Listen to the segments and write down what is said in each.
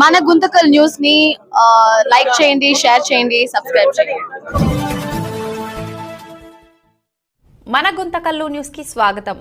మన గుంతకల్ న్యూస్ ని లైక్ చేయండి, షేర్ చేయండి, సబ్స్క్రైబ్ చేయండి. మన గుంతకల్లు న్యూస్ కి స్వాగతం.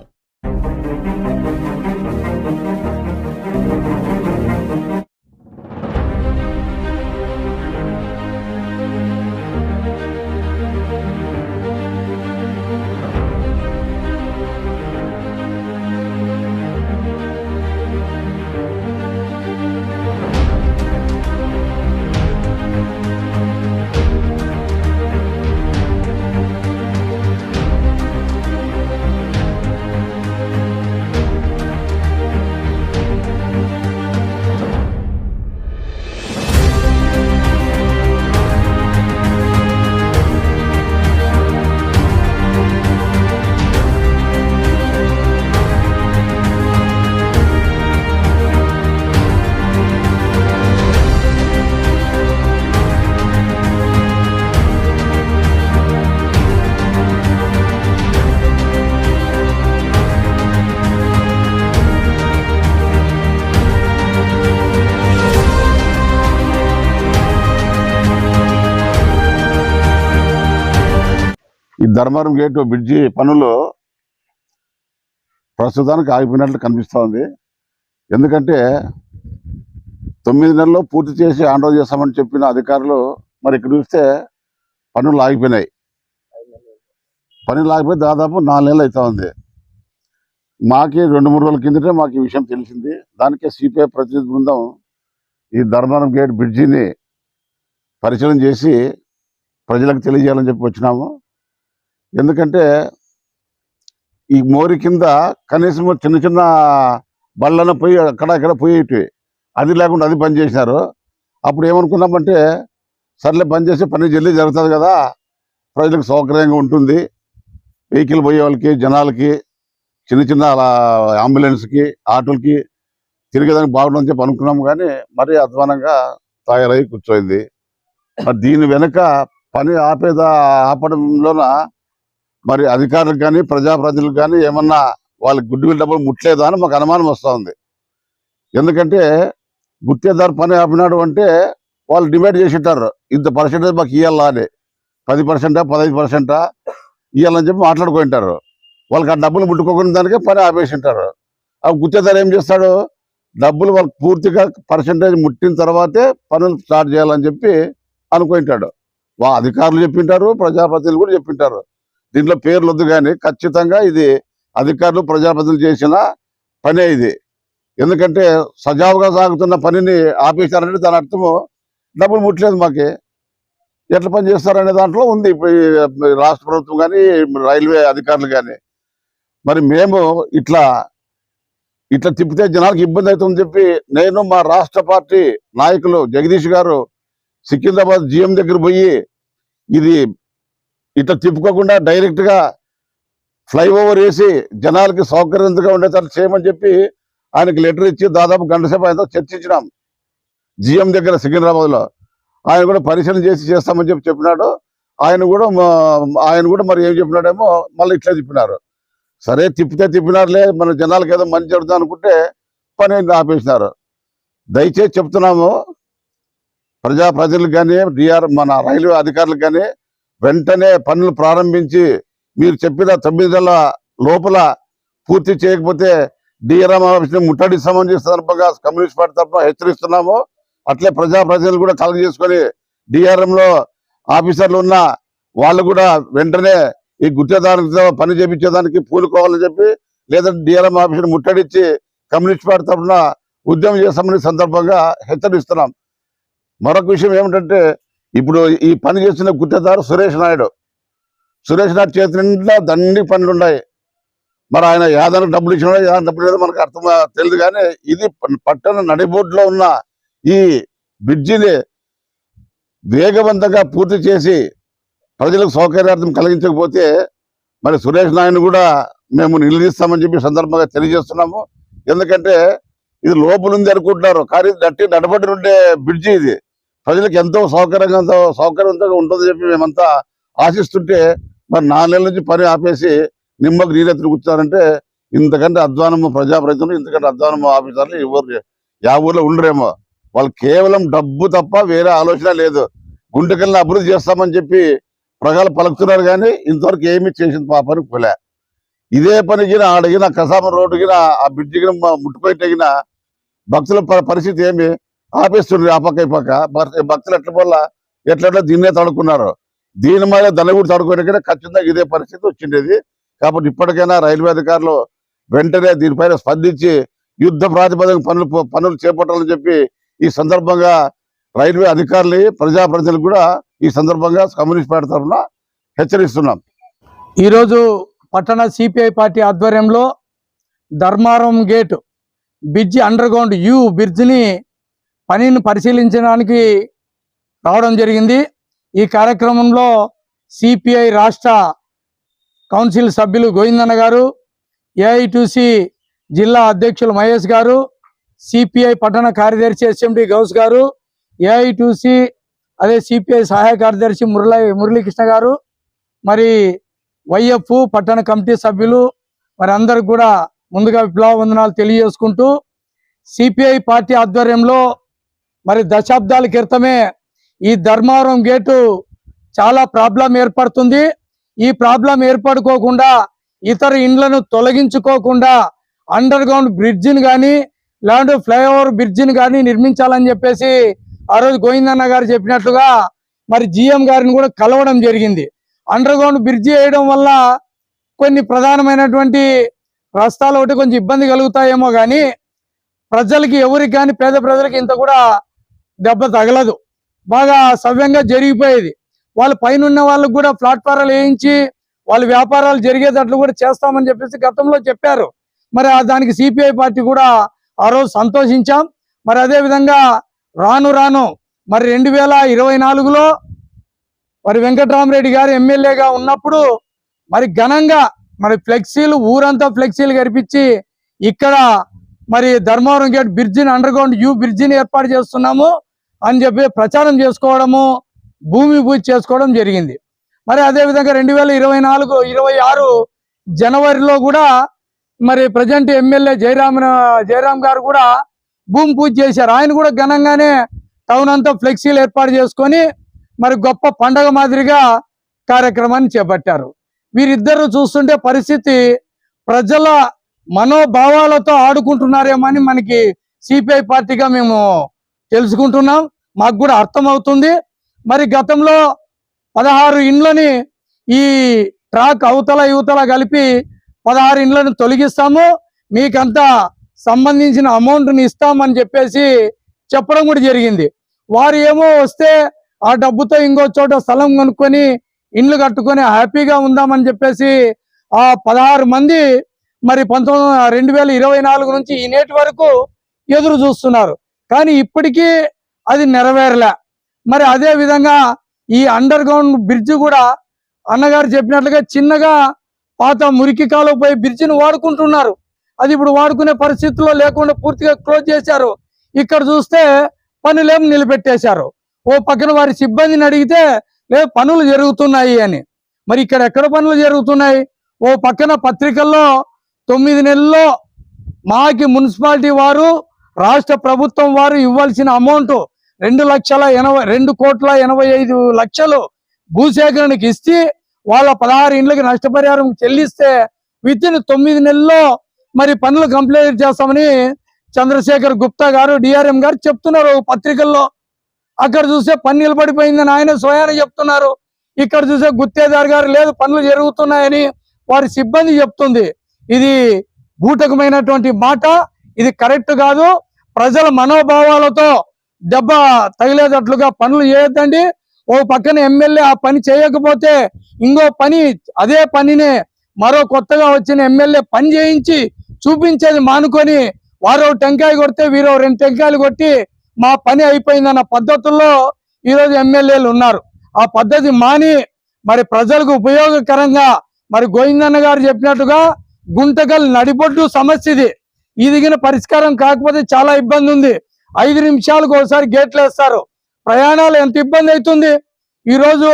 ఈ ధర్మవరం గేటు బ్రిడ్జి పనులు ప్రస్తుతానికి ఆగిపోయినట్లు కనిపిస్తోంది. ఎందుకంటే 9 నెలల్లో పూర్తి చేసి హ్యాండ్ ఓవర్ చేస్తామని చెప్పిన అధికారులు మరి ఇక్కడ చూస్తే పనులు ఆగిపోయినాయి. పనులు ఆగిపోయి దాదాపు 4 నెలలు అవుతా ఉంది. మాకి 2-3 రోజుల కిందటే మాకు ఈ విషయం తెలిసింది. దానికే సిపిఐ ప్రతినిధి బృందం ఈ ధర్మవరం గేట్ బ్రిడ్జిని పరిశీలన చేసి ప్రజలకు తెలియజేయాలని చెప్పి వచ్చినాము. ఎందుకంటే ఈ మోరి కింద కనీసం చిన్న చిన్న బళ్ళన పోయి అక్కడ పోయేటివి, అది లేకుండా అది బంద్ చేసినారు. అప్పుడు ఏమనుకున్నామంటే సర్లే బంద్ చేసి పని జల్దీ జరుగుతుంది కదా, ప్రజలకు సౌకర్యంగా ఉంటుంది, వెహికల్ పోయే వాళ్ళకి, జనాలకి, చిన్న చిన్న అంబులెన్స్కి, ఆటోలకి తిరిగేదానికి బాగుంటుందని చెప్పి అనుకున్నాము. కానీ మరీ అధ్వానంగా తయారై కూర్చోయింది. మరి దీని వెనుక పని ఆపడంలోన మరి అధికారులకు కానీ ప్రజాప్రతినిధులకు కానీ ఏమన్నా వాళ్ళకి గుడ్డు డబ్బులు ముట్టలేదా అని మాకు అనుమానం వస్తూ ఉంది. ఎందుకంటే గుత్తేదారు పని ఆపినాడు అంటే వాళ్ళు డిమాండ్ చేసింటారు, ఇంత పర్సెంటేజ్ మాకు ఇవ్వాలా అని, 10%, 15% ఇవ్వాలని చెప్పి మాట్లాడుకుంటారు. వాళ్ళకి ఆ డబ్బులు ముట్టుకోకుండా దానికే పని ఆపేసింటారు. ఆ గుత్తేదారు ఏం చేస్తాడు, డబ్బులు వాళ్ళకి పూర్తిగా పర్సెంటేజ్ ముట్టిన తర్వాతే పనులు స్టార్ట్ చేయాలని చెప్పి అనుకుంటాడు. అధికారులు చెప్పింటారు, ప్రజాప్రతినిధులు కూడా చెప్పింటారు. దీంట్లో పేర్లు వద్దు, కానీ ఖచ్చితంగా ఇది అధికారులు ప్రజాప్రతినిధులు చేసిన పనే ఇది. ఎందుకంటే సజావుగా సాగుతున్న పనిని ఆపేశారంటే దాని అర్థము డబ్బులు ముట్టలేదు. మాకి ఎట్లా పని చేస్తారనే దాంట్లో ఉంది రాష్ట్ర ప్రభుత్వం కానీ రైల్వే అధికారులు కానీ. మరి మేము ఇట్లా తిప్పితే జనాలకు ఇబ్బంది అవుతుందని చెప్పి నేను మా రాష్ట్ర పార్టీ నాయకులు జగదీష్ గారు సికింద్రాబాద్ జిఎం దగ్గర పోయి ఇది ఇట్లా తిప్పుకోకుండా డైరెక్ట్గా ఫ్లైఓవర్ వేసి జనాలకి సౌకర్యంగా ఉండేటట్టు చేయమని చెప్పి ఆయనకి లెటర్ ఇచ్చి దాదాపు గంట సేపు ఆయనతో చర్చించినాం జిఎం దగ్గర సికింద్రాబాద్లో. ఆయన కూడా పరిశీలన చేసి చేస్తామని చెప్పినాడు. ఆయన కూడా మరి ఏం చెప్పినాడేమో మళ్ళీ ఇట్లా తిప్పినారు. సరే తిప్పినారులే, మన జనాలకు ఏదో మంచి జరుగుతుంది అనుకుంటే పని ఆపేసినారు. దయచేసి చెప్తున్నాము, ప్రజాప్రతినిధులకు కానీ మన రైల్వే అధికారులకు కానీ వెంటనే పనులు ప్రారంభించి మీరు చెప్పిన 9 నెలల లోపల పూర్తి చేయకపోతే డిఆర్ఎం ఆఫీస్ని ముట్టడిస్తామని సందర్భంగా కమ్యూనిస్ట్ పార్టీ తరఫున హెచ్చరిస్తున్నాము. అట్లే ప్రజాప్రతినిధులు కూడా కలెక్ట్ చేసుకొని డిఆర్ఎంలో ఆఫీసర్లు ఉన్న వాళ్ళు కూడా వెంటనే ఈ గుత్తేదారులతో పని చేయించేదానికి పూనుకోవాలని చెప్పి, లేదంటే డిఆర్ఎం ఆఫీస్ని ముట్టడిచ్చి కమ్యూనిస్ట్ పార్టీ తరఫున ఉద్యమం చేస్తామని సందర్భంగా హెచ్చరిస్తున్నాం. మరొక విషయం ఏమిటంటే, ఇప్పుడు ఈ పని చేస్తున్న గుత్తేదారు సురేష్ నాయుడు చేతి నిండా దండి పనులు ఉన్నాయి. మరి ఆయన యాదానికి డబ్బులు ఇచ్చినాడో యాదానికి డబ్బులు లేదో మనకు అర్థం తెలియదు. కానీ ఇది పట్టణ నడిబోడ్లో ఉన్న ఈ బ్రిడ్జిని వేగవంతంగా పూర్తి చేసి ప్రజలకు సౌకర్యార్థం కలిగించకపోతే మరి సురేష్ నాయుడు కూడా మేము నిలదీస్తామని చెప్పి సందర్భంగా తెలియజేస్తున్నాము. ఎందుకంటే ఇది లోపలుంది అనుకుంటున్నారు, కానీ నడబడి ఉండే బ్రిడ్జి ఇది ప్రజలకు ఎంతో సౌకర్యవంతంగా ఉంటుందని చెప్పి మేమంతా ఆశిస్తుంటే మరి 4 నెలల నుంచి పని ఆపేసి నిమ్మకు నీరెత్తులు కూర్చున్నారంటే ఇంతకంటే అధ్వానము ప్రజాప్రతినిధులు, ఇంతకంటే అధ్వానము ఆఫీసర్లు ఎవరు ఊర్లో ఉండరేమో. వాళ్ళు కేవలం డబ్బు తప్ప వేరే ఆలోచన లేదు. గుంటకల్ని అభివృద్ధి చేస్తామని చెప్పి ప్రజలు పలుకుతున్నారు, కానీ ఇంతవరకు ఏమీ చేసింది పాపని పోలే. ఇదే పనికిన ఆడగిన కసామ రోడ్డుగిన ఆ బ్రిడ్జిగిన ముట్టుకొట్టిన భక్తుల పరిస్థితి ఏమి ఆపేస్తుండ్రు. ఆ పక్క ఈ పక్క భక్తులు ఎట్లా దీన్నే తడుకున్నారు. దీని మీద దాన్ని కూడా తడుకోవడానికి ఖచ్చితంగా ఇదే పరిస్థితి వచ్చిండేది. కాబట్టి ఇప్పటికైనా రైల్వే అధికారులు వెంటనే దీనిపైన స్పందించి యుద్ధ ప్రాతిపదిక పనులు చేపట్టాలని చెప్పి ఈ సందర్భంగా రైల్వే అధికారులు ప్రజాప్రతినిధులు కూడా ఈ సందర్భంగా కమ్యూనిస్ట్ పార్టీ తరఫున హెచ్చరిస్తున్నాం. ఈరోజు పట్టణ సిపిఐ పార్టీ ఆధ్వర్యంలో Dharmaram gate bridge underground బ్రిడ్జిని పనిని పరిశీలించడానికి రావడం జరిగింది. ఈ కార్యక్రమంలో సిపిఐ రాష్ట్ర కౌన్సిల్ సభ్యులు గోవిందన్న గారు, ఏఐటీసీ జిల్లా అధ్యక్షులు మహేష్ గారు, సిపిఐ పట్టణ కార్యదర్శి ఎస్ఎండి గౌస్ గారు, ఏఐటీసీ అదే సిపిఐ సహాయ కార్యదర్శి మురళీకృష్ణ గారు, మరి వైఎఫ్ పట్టణ కమిటీ సభ్యులు, మరి అందరికి కూడా ముందుగా విప్లవ వందనాలు తెలియజేసుకుంటూ, సిపిఐ పార్టీ ఆధ్వర్యంలో మరి దశాబ్దాల క్రితమే ఈ ధర్మవరం గేటు చాలా ప్రాబ్లం ఏర్పడుతుంది. ఈ ప్రాబ్లం ఏర్పడుకోకుండా ఇతర ఇండ్లను తొలగించుకోకుండా అండర్ గ్రౌండ్ బ్రిడ్జిని కానీ లేదంటే ఫ్లైఓవర్ బ్రిడ్జిని కానీ నిర్మించాలని చెప్పేసి ఆ రోజు గోవిందన్న గారు చెప్పినట్లుగా మరి జిఎం గారిని కూడా కలవడం జరిగింది. అండర్ గ్రౌండ్ బ్రిడ్జి వేయడం వల్ల కొన్ని ప్రధానమైనటువంటి రస్తాలు ఒకటి కొంచెం ఇబ్బంది కలుగుతాయేమో కానీ ప్రజలకి ఎవరికి కానీ పేద ప్రజలకి ఇంత కూడా దెబ్బ తగలదు. బాగా సవ్యంగా జరిగిపోయేది. వాళ్ళ పైన ఉన్న వాళ్ళకు కూడా ప్లాట్ఫారాలు వేయించి వాళ్ళ వ్యాపారాలు జరిగేటట్లు కూడా చేస్తామని చెప్పేసి గతంలో చెప్పారు. మరి దానికి సిపిఐ పార్టీ కూడా ఆ రోజు సంతోషించాం. మరి అదే విధంగా రాను మరి 2024లో మరి వెంకటరామరెడ్డి గారు ఎమ్మెల్యేగా ఉన్నప్పుడు మరి ఘనంగా మరి ఫ్లెక్సీలు ఊరంతా ఫ్లెక్సీలు కనిపించి ఇక్కడ మరి ధర్మవరం గేట్ బ్రిడ్జిని అండర్ గ్రౌండ్ బ్రిడ్జిని ఏర్పాటు చేస్తున్నాము అని చెప్పి ప్రచారం చేసుకోవడము, భూమి పూజ చేసుకోవడం జరిగింది. మరి అదేవిధంగా 2024-26 జనవరిలో కూడా మరి ప్రజెంట్ ఎమ్మెల్యే జయరాం గారు కూడా భూమి పూజ చేశారు. ఆయన కూడా ఘనంగానే టౌన్ అంతా ఫ్లెక్సీలు ఏర్పాటు చేసుకొని మరి గొప్ప పండగ మాదిరిగా కార్యక్రమాన్ని చేపట్టారు. వీరిద్దరు చూస్తుంటే పరిస్థితి ప్రజల మనోభావాలతో ఆడుకుంటున్నారేమో అని మనకి సిపిఐ పార్టీగా మేము తెలుసుకుంటున్నాం. మాకు కూడా అర్థమవుతుంది. మరి గతంలో 16 ఇండ్లని ఈ ట్రాక్ అవతల యువతల కలిపి 16 ఇండ్లను తొలగిస్తాము, మీకంతా సంబంధించిన అమౌంట్ని ఇస్తామని చెప్పేసి చెప్పడం కూడా జరిగింది. వారు ఏమో వస్తే ఆ డబ్బుతో ఇంకో చోట స్థలం కొనుక్కొని ఇండ్లు కట్టుకొని హ్యాపీగా ఉందామని చెప్పేసి ఆ 16 మంది మరి 2024 నుంచి ఈ నేటి వరకు ఎదురు చూస్తున్నారు. కానీ ఇప్పటికీ అది నెరవేరలే. మరి అదే విధంగా ఈ అండర్ గ్రౌండ్ బ్రిడ్జ్ కూడా అన్నగారు చెప్పినట్లుగా చిన్నగా పాత మురికి కాలువ పోయి బ్రిడ్జిని వాడుకుంటున్నారు. అది ఇప్పుడు వాడుకునే పరిస్థితుల్లో లేకుండా పూర్తిగా క్లోజ్ చేశారు. ఇక్కడ చూస్తే పనులేం నిలబెట్టేశారు. ఓ పక్కన వారి సిబ్బందిని అడిగితే లేదు పనులు జరుగుతున్నాయి అని. మరి ఇక్కడ ఎక్కడ పనులు జరుగుతున్నాయి? ఓ పక్కన పత్రికల్లో 9 నెలల్లో మాకి మున్సిపాలిటీ వారు రాష్ట్ర ప్రభుత్వం వారు ఇవ్వాల్సిన అమౌంట్ 2,85,00,000 భూసేకరణకి ఇస్తే వాళ్ళ 16 ఇండ్లకి నష్టపరిహారం చెల్లిస్తే వితిన్ 9 నెలల్లో మరి పనులు కంప్లీట్ చేస్తామని చంద్రశేఖర్ గుప్తా గారు డిఆర్ఎం గారు చెప్తున్నారు పత్రికల్లో. అక్కడ చూస్తే పని నిలబడిపోయిందని ఆయన స్వయాన చెప్తున్నారు. ఇక్కడ చూసే గుత్తేదారు గారు లేదు పనులు జరుగుతున్నాయని వారి సిబ్బంది చెప్తుంది. ఇది బూటకమైనటువంటి మాట. ఇది కరెక్ట్ కాదు. ప్రజల మనోభావాలతో దెబ్బ తగిలేటట్లుగా పనులు చేయొద్దండి. ఓ పక్కన ఎమ్మెల్యే ఆ పని చేయకపోతే ఇంకో పని అదే పనినే మరో కొత్తగా వచ్చిన ఎమ్మెల్యే పని చేయించి చూపించేది మానుకొని వారో టెంకాయ కొడితే వీరో 2 టెంకాయలు కొట్టి మా పని అయిపోయిందన్న పద్ధతుల్లో ఈరోజు ఎమ్మెల్యేలు ఉన్నారు. ఆ పద్ధతి మాని మరి ప్రజలకు ఉపయోగకరంగా మరి గోవిందన్న గారు చెప్పినట్టుగా గుంటకల్ నడిబొడ్డు సమస్య ఇది పరిష్కారం కాకపోతే చాలా ఇబ్బంది ఉంది. 5 నిమిషాలకు ఒకసారి గేట్లు వేస్తారు. ప్రయాణాలు ఎంత ఇబ్బంది అవుతుంది. ఈరోజు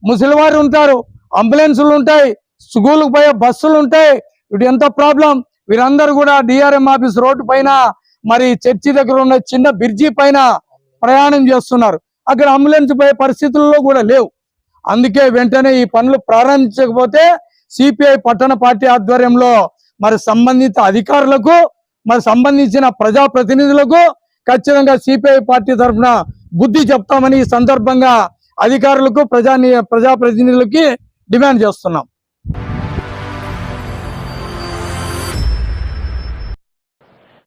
ముసలివారు ఉంటారు, అంబులెన్సులు ఉంటాయి, స్కూల్కి పోయే బస్సులు ఉంటాయి. ఇటు ఎంత ప్రాబ్లం. వీరందరూ కూడా డిఆర్ఎం ఆఫీస్ రోడ్డు పైన మరి చర్చి దగ్గర ఉన్న చిన్న బ్రిడ్జి పైన ప్రయాణం చేస్తున్నారు. అక్కడ అంబులెన్స్ పోయే పరిస్థితుల్లో కూడా లేవు. అందుకే వెంటనే ఈ పనులు ప్రారంభించకపోతే సిపిఐ పట్టణ పార్టీ ఆధ్వర్యంలో మరి సంబంధిత అధికారులకు మరి సంబంధించిన ప్రజాప్రతినిధులకు ఖచ్చితంగా సిపిఐ పార్టీ తరఫున బుద్ధి చెప్తామని ఈ సందర్భంగా అధికారులకు ప్రజాప్రతినిధులకి డిమాండ్ చేస్తున్నాం.